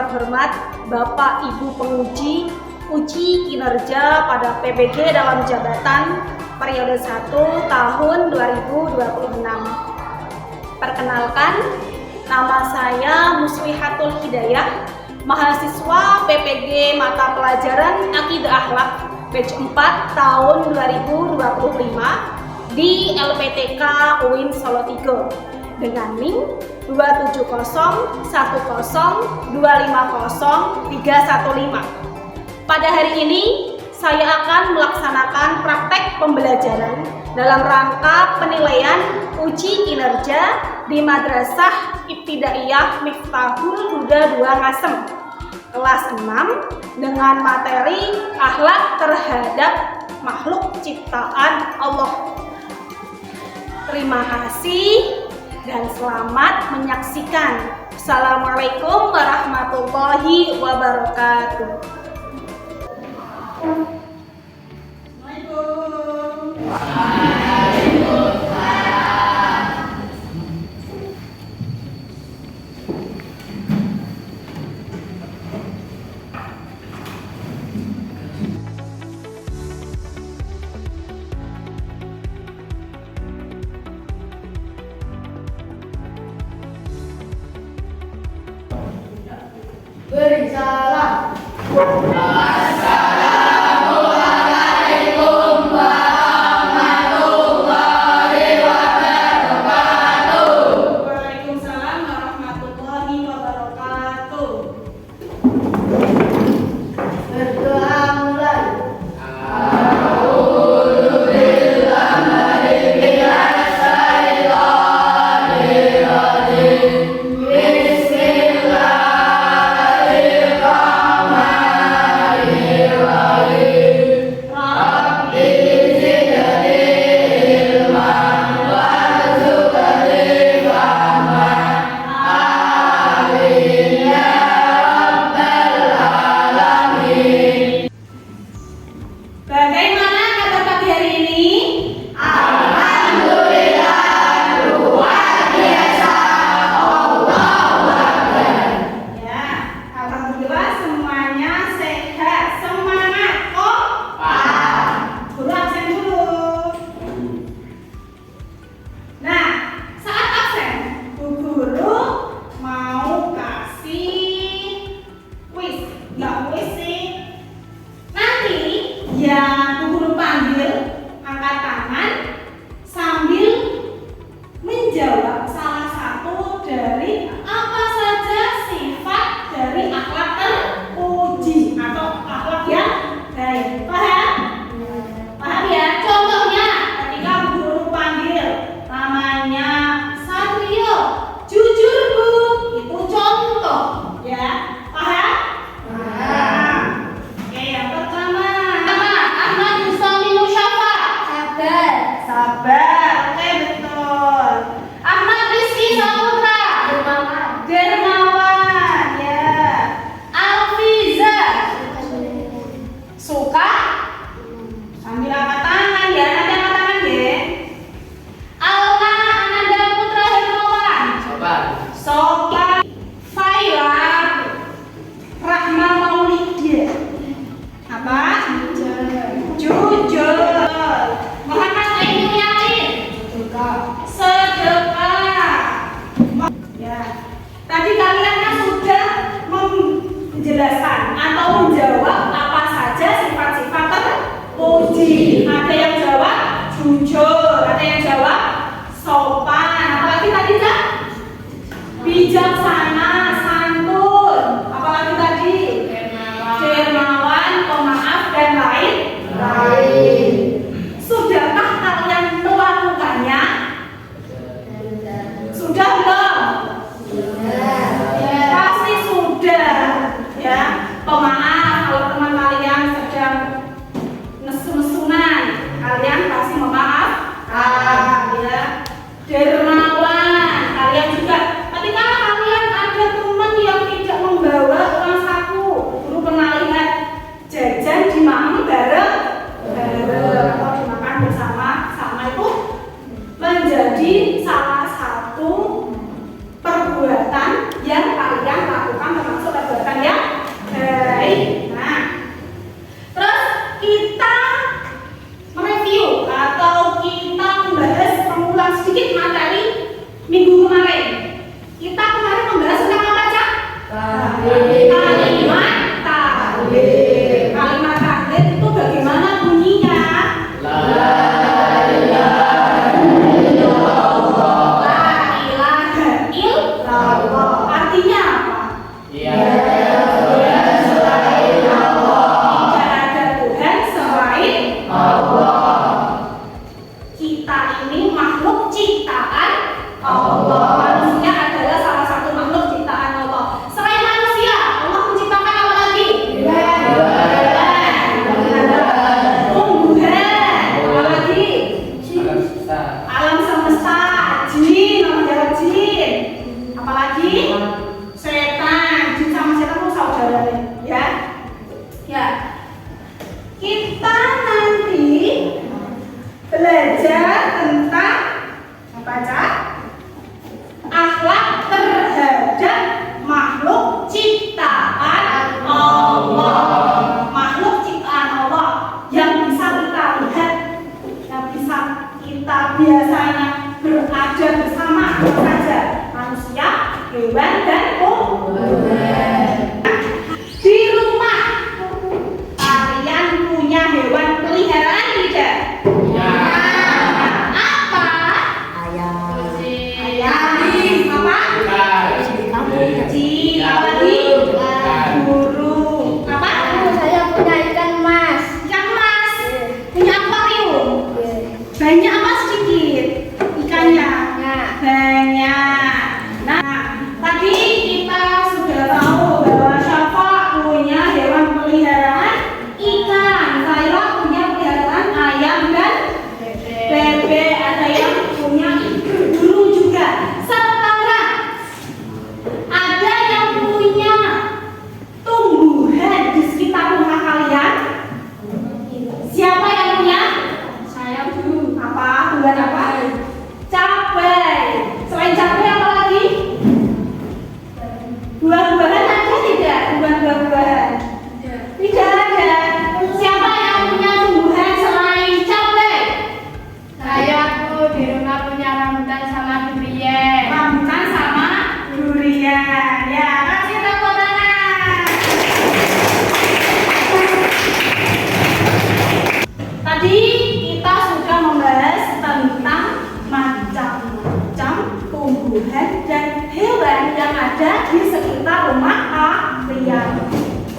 terhormat Bapak Ibu penguji uji kinerja pada PBG dalam jabatan periode 1 tahun 2026. Perkenalkan, nama saya Muslihatul Hidayah, mahasiswa PPG mata pelajaran Akidah Akhlak batch 4 tahun 2025 di LPTK UIN Solo 3 dengan NIM 27010250315. Pada hari ini saya akan melaksanakan praktek pembelajaran dalam rangka penilaian uji kinerja di Madrasah Ibtidaiyah Miftahul Huda 2 Ngasem kelas 6 dengan materi akhlak terhadap makhluk ciptaan Allah. Terima kasih dan selamat menyaksikan. Assalamualaikum warahmatullahi wabarakatuh. Beri salam. Menjelaskan atau menjawab apa saja sifat-sifat terpuji. Ada yang jawab jujur, ada yang jawab sopan, apalagi tadi Kak? Bijaksana, santun, apalagi tadi? Dermawan, pemaaf dan lain-lain. Sudahkah kalian melakukannya? Sudah belum? Pasti sudah. Ya, pemaaf kalau teman kalian sedang nesu-nesunan, kalian pasti memaafkan, ya. Dermawan, kalian juga. Ketika kalian ada teman yang tidak membawa uang saku, guru pernah lihat jajan di makan bareng atau dimakan bersama-sama itu menjadi salah satu perbuatan yang kalian lakukan, termasuk perbuatan Ya. Kita nanti belajar tentang apa aja? Akhlak terhadap makhluk ciptaan Allah. Makhluk ciptaan Allah yang bisa kita lihat, yang bisa kita biasanya berada bersama apa saja? Manusia, hewan, dan tumbuhan. Di rumah kalian punya hewan peliharaan tidak? Ya. Apa? Ayam. Ayam. Apa? Kucing. Apa lagi? Burung. Apa? Saya punya ikan mas. Ikan mas. Punya akuarium. Banyak apa sedikit? Ikannya? Banyak. Nah, tadi kita sudah tahu bahwa Syafa punya hewan peliharaan ikan, Zaira punya peliharaan ayam dan bebek, ada yang punya burung juga. Sekarang ada yang punya tumbuhan di sekitar rumah kalian? Siapa yang punya? Saya dulu. Apa? Tumbuhan apa? Cabai. Selain cabai apa lagi? Buah-buahan ada tidak? Buah-buahan? Tidak ada. Siapa yang punya tumbuhan selain cabai? Saya di rumah punya rambutan sama durian. Rambutan sama durian. Ya, kasih tepuk tangan. Tadi kita sudah membahas tentang macam-macam tumbuhan dan hewan yang ada di sekitar rumah kalian.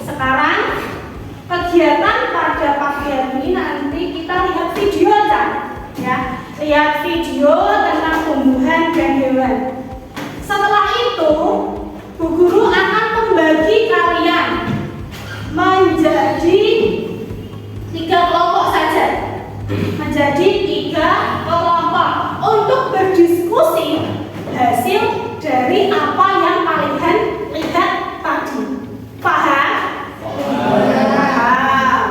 Sekarang kegiatan pada pagi hari ini nanti kita lihat video aja, ya. Lihat video tentang tumbuhan dan hewan. Setelah itu, Bu Guru akan membagi kalian menjadi 3 kelompok saja. Menjadi 3 kelompok untuk berdiskusi hasil dari apa yang kalian lihat tadi. Paham? Paham.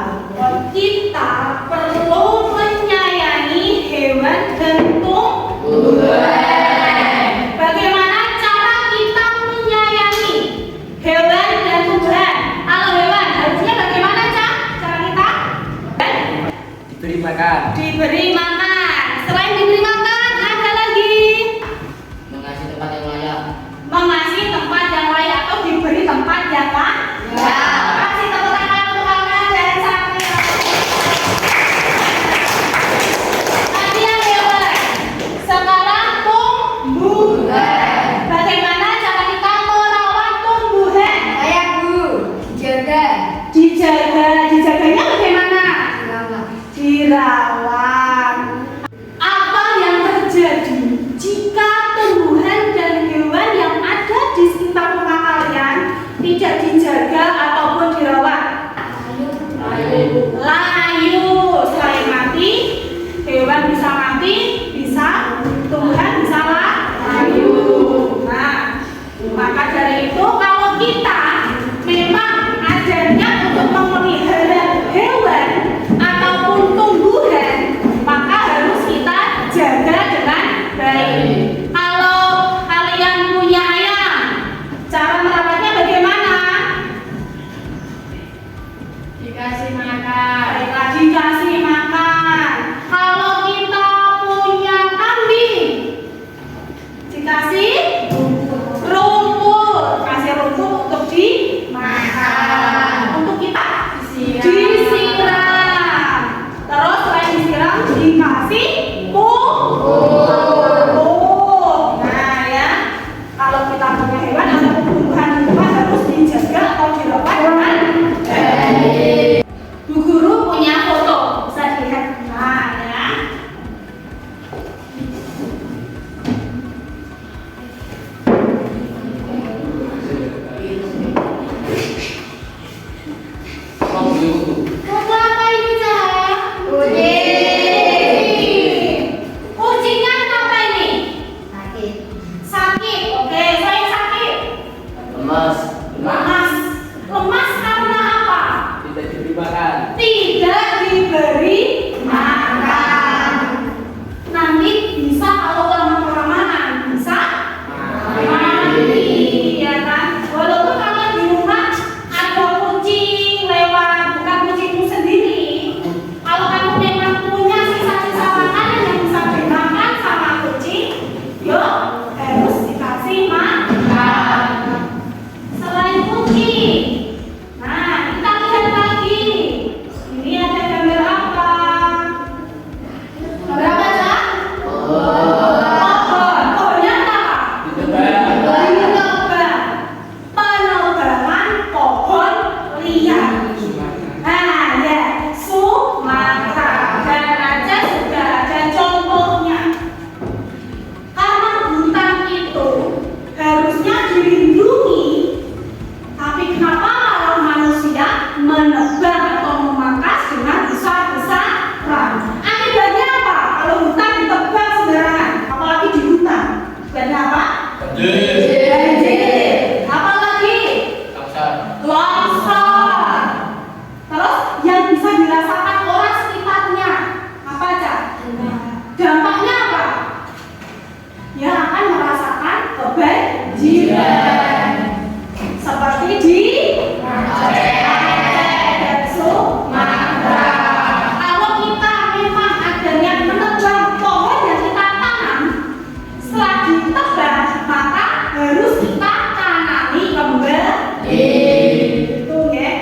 Kita perlu menyayangi hewan dan tumbuhan. Bagaimana cara kita menyayangi hewan dan tumbuhan? Kalau hewan harusnya bagaimana cara kita? Diberi makan, Diberi makan. Selain diberi makan, ada lagi mengasih tempat yang layak, mengasih tempat yang layak atau diberi tempat yang layak. Kasih tepuk tangan untuk Alma dan Sakti. Tadi yang hewan. Sekarang tumbuhan. Bagaimana cara kita merawat tumbuhan? Saya Bu. Jaga. Dijaganya bagaimana? Dirawat. Apa yang terjadi jika tumbuhan dan hewan yang ada di sekitar rumah kalian tidak dijaga ataupun dirawat? Layu. Selain mati, hewan bisa mati, bisa tumbuhan bisa layu. Nah, maka dari itu kalau kita memang ada niat untuk memelihara hewan ataupun tumbuhan, maka harus kita jaga dengan baik. Kalau kalian punya ayam, cara merawatnya bagaimana? Dikasih makan. Baiklah, dikasih makan. Kalau kita punya kambing, dikasih rumput. Kasih rumput untuk di menebang atau memangkas dengan besar-besaran. Akibatnya apa? Kalau hutan ditebang sembarangan, apalagi di hutan, akibatnya apa? Banjir. Apalagi? Longsor. Terus yang bisa dirasakan orang sekitarnya apa aja? Dampaknya apa? Ya akan merasakan kebanjiran seperti di Aceh dan Sumatera. Kalau kita memang ada yang menebang pohon yang kita tanam, setelah ditebang maka harus kita tanami kembali. Itu ya.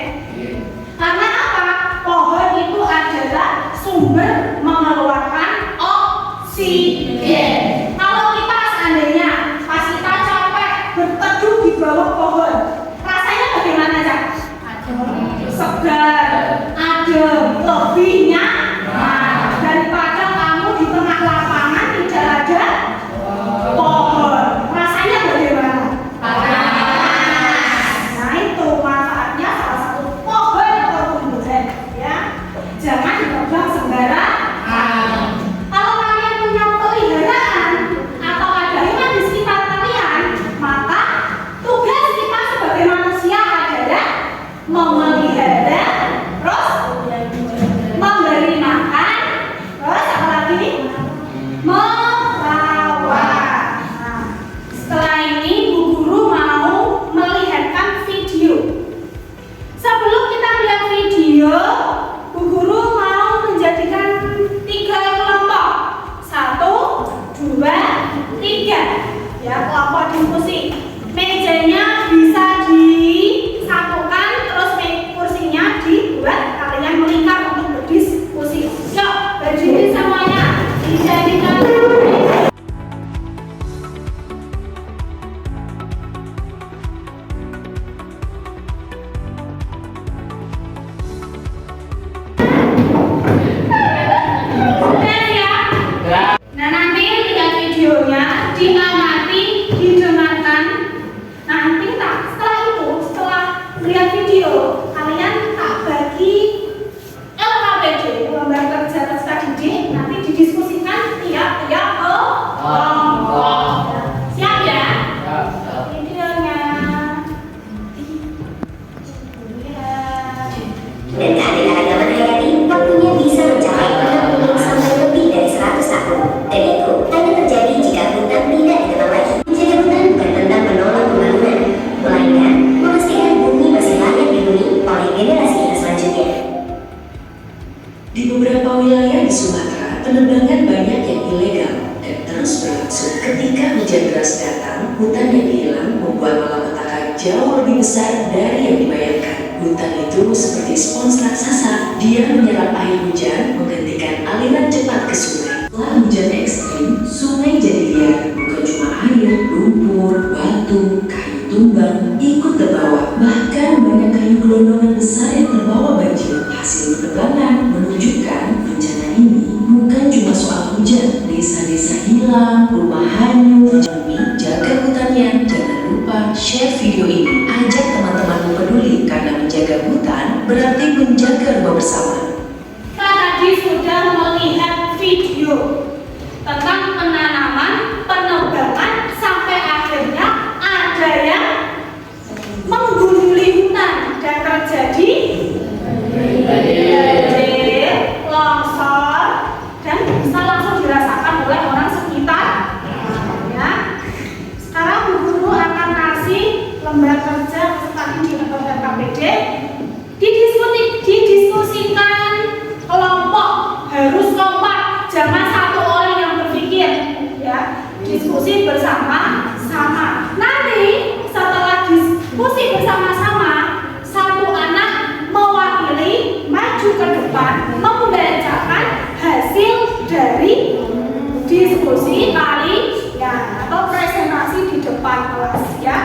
Karena apa? Pohon itu adalah sumber mengeluarkan oksigen. Kalau kita seandainya pas kita capek berteduh di bawah pohon, rasanya bagaimana, Cak? Segar, adem, lebih nyaman daripada kamu di tengah lapangan tidak ada pohon. Rasanya bagaimana? Nah itu manfaatnya salah satu pohon atau tumbuhan, ya. Jangan ditebang sembarangan. Kalau kalian punya peliharaan atau ada hewan di sekitar kalian, maka tugas kita sebagai manusia adalah memelihara, terus memberi makan, terus apa lagi? Merawat. Nah, setelah ini Bu Guru mau melihatkan video. Sebelum kita melihat video, Bu Guru mau menjadikan 3 kelompok. 1, 2, 3. Ya, kelompok diskusi. Mejanya bisa disatukan, terus kursinya dibuat kalian melingkar untuk berdiskusi. Yuk, berdiri semuanya. Dijadikan Nah nanti lihat videonya, diamati, didengarkan. Nanti setelah itu, setelah melihat video, kalian tak bagi LKPD, lembar kerja peserta didik, nanti didiskusikan tiap-tiap kelompok. Siap ya? Videonya. Dan kehadiran agama hayati waktunya bisa mencapai 60 sampai lebih dari 100 tahun. Dan itu hanya terjadi jika hutan tidak ditebang lagi. Menjaga hutan bukan tentang menolak pembangunan, melainkan memastikan bumi masih layak dihuni oleh generasi kita selanjutnya. Di beberapa wilayah di Sumatera, penebangan banyak yang ilegal dan terus berlangsung. Ketika hujan deras datang, hutan yang hilang membuat malapetaka jauh lebih besar dari yang dibayangkan. Hutan itu seperti spons raksasa. Dia menyerap air hujan, menghentikan aliran cepat ke sungai. Setelah hujan ekstrim, sungai jadi liar. Bukan cuma air, lumpur, batu, kayu tumbang ikut terbawa. Bahkan banyak kayu gelondongan besar yang terbawa banjir. Hasil penebangan menunjukkan bencana ini bukan cuma soal hujan. Desa-desa hilang, rumah hanyut. Jadi jaga hutannya. Jangan lupa share video ini. Ajak teman-temanmu peduli karena menjaga hutan berarti menjaga rumah bersama. Kita tadi sudah melihat video tentang penanaman, penebangan, sampai akhirnya ada yang menggunduli hutan dan terjadi banjir, longsor, dan bisa langsung dirasakan oleh orang sekitar. Ya. Sekarang Bu Guru akan kasih lembar kerja tadi di LKPD, didiskusikan kelompok, harus kompak, jangan satu orang yang berpikir, ya. Diskusi bersama-sama. Nanti setelah diskusi bersama-sama, satu anak mewakili maju ke depan membacakan hasil dari diskusi kali ya, atau presentasi di depan kelas, ya.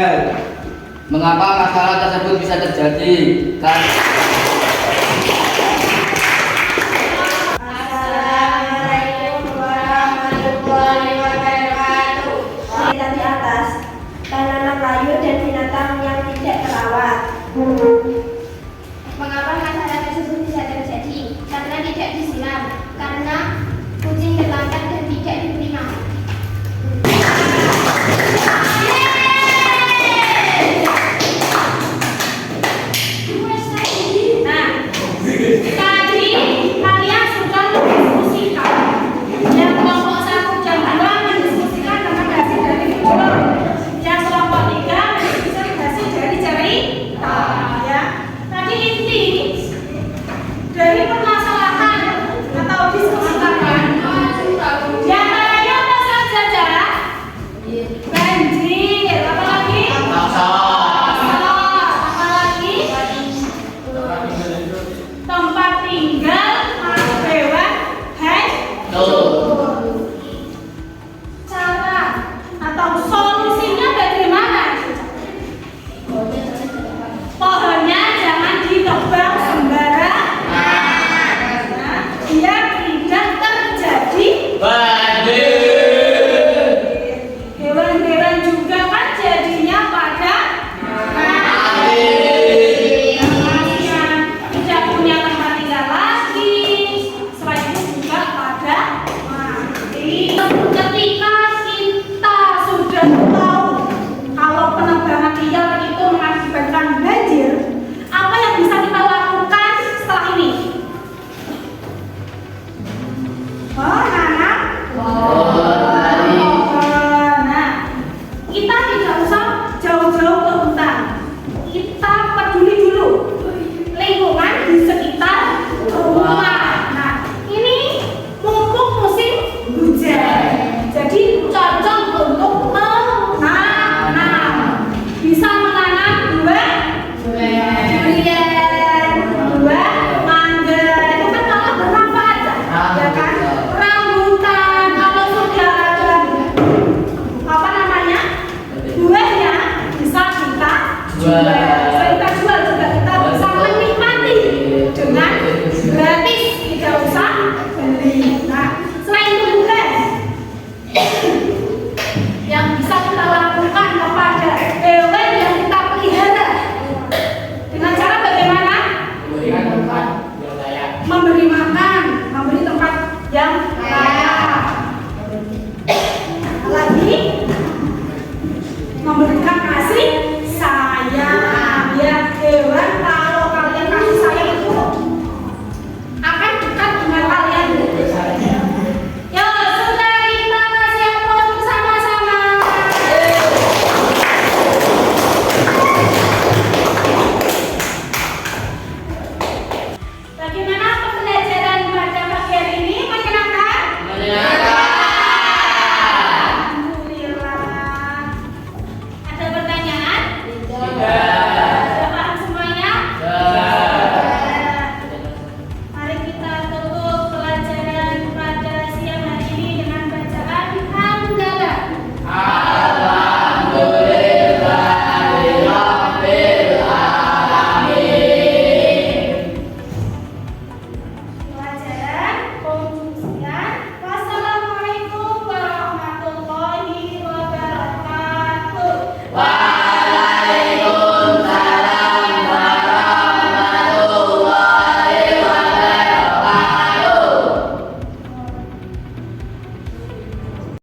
tinggal. Mengapa masalah tersebut bisa terjadi? Assalamualaikum warahmatullahi wabarakatuh. Kita di atas tanaman layu dan binatang yang tidak terawat. Mengapa masalah tersebut bisa terjadi? Karena tidak disiram, karena kucing terlantar dan tidak diberi makan. Nah, tadi kalian sudah mendiskusikan. Yang kelompok 1 dan 2 mendiskusikan tentang hasil dari video. Yang kelompok 3 mendiskusikan hasil dari cerita. Ya. Tadi inti dari permasalahan atau diskusi kalian. Yang antaranya apa saja, Jara? Banjir. Apa lagi? Tempat tinggal hewan hancur. Cara atau solusinya bagaimana? Pohonnya jangan ditebang sembarangan, biar tidak terjadi hewan-hewan juga kan jadinya pada tidak punya tempat tinggal lagi. Selain itu juga pada mati. Ketika kita sudah tahu kalau penebangan liar itu mengakibatkan banjir, apa yang bisa kita lakukan setelah ini? Nanam pohon. Nah, kita tidak usah jauh-jauh ke hutan. Kita peduli dulu lingkungan di sekitar rumah. Nah, ini mumpung musim hujan, jadi cocok untuk menanam. Bisa menanam buah durian, buah mangga. Itu kan kalau bermanfaat, ya kan? Rambutan kalau sudah ada apa namanya buahnya bisa kita jual.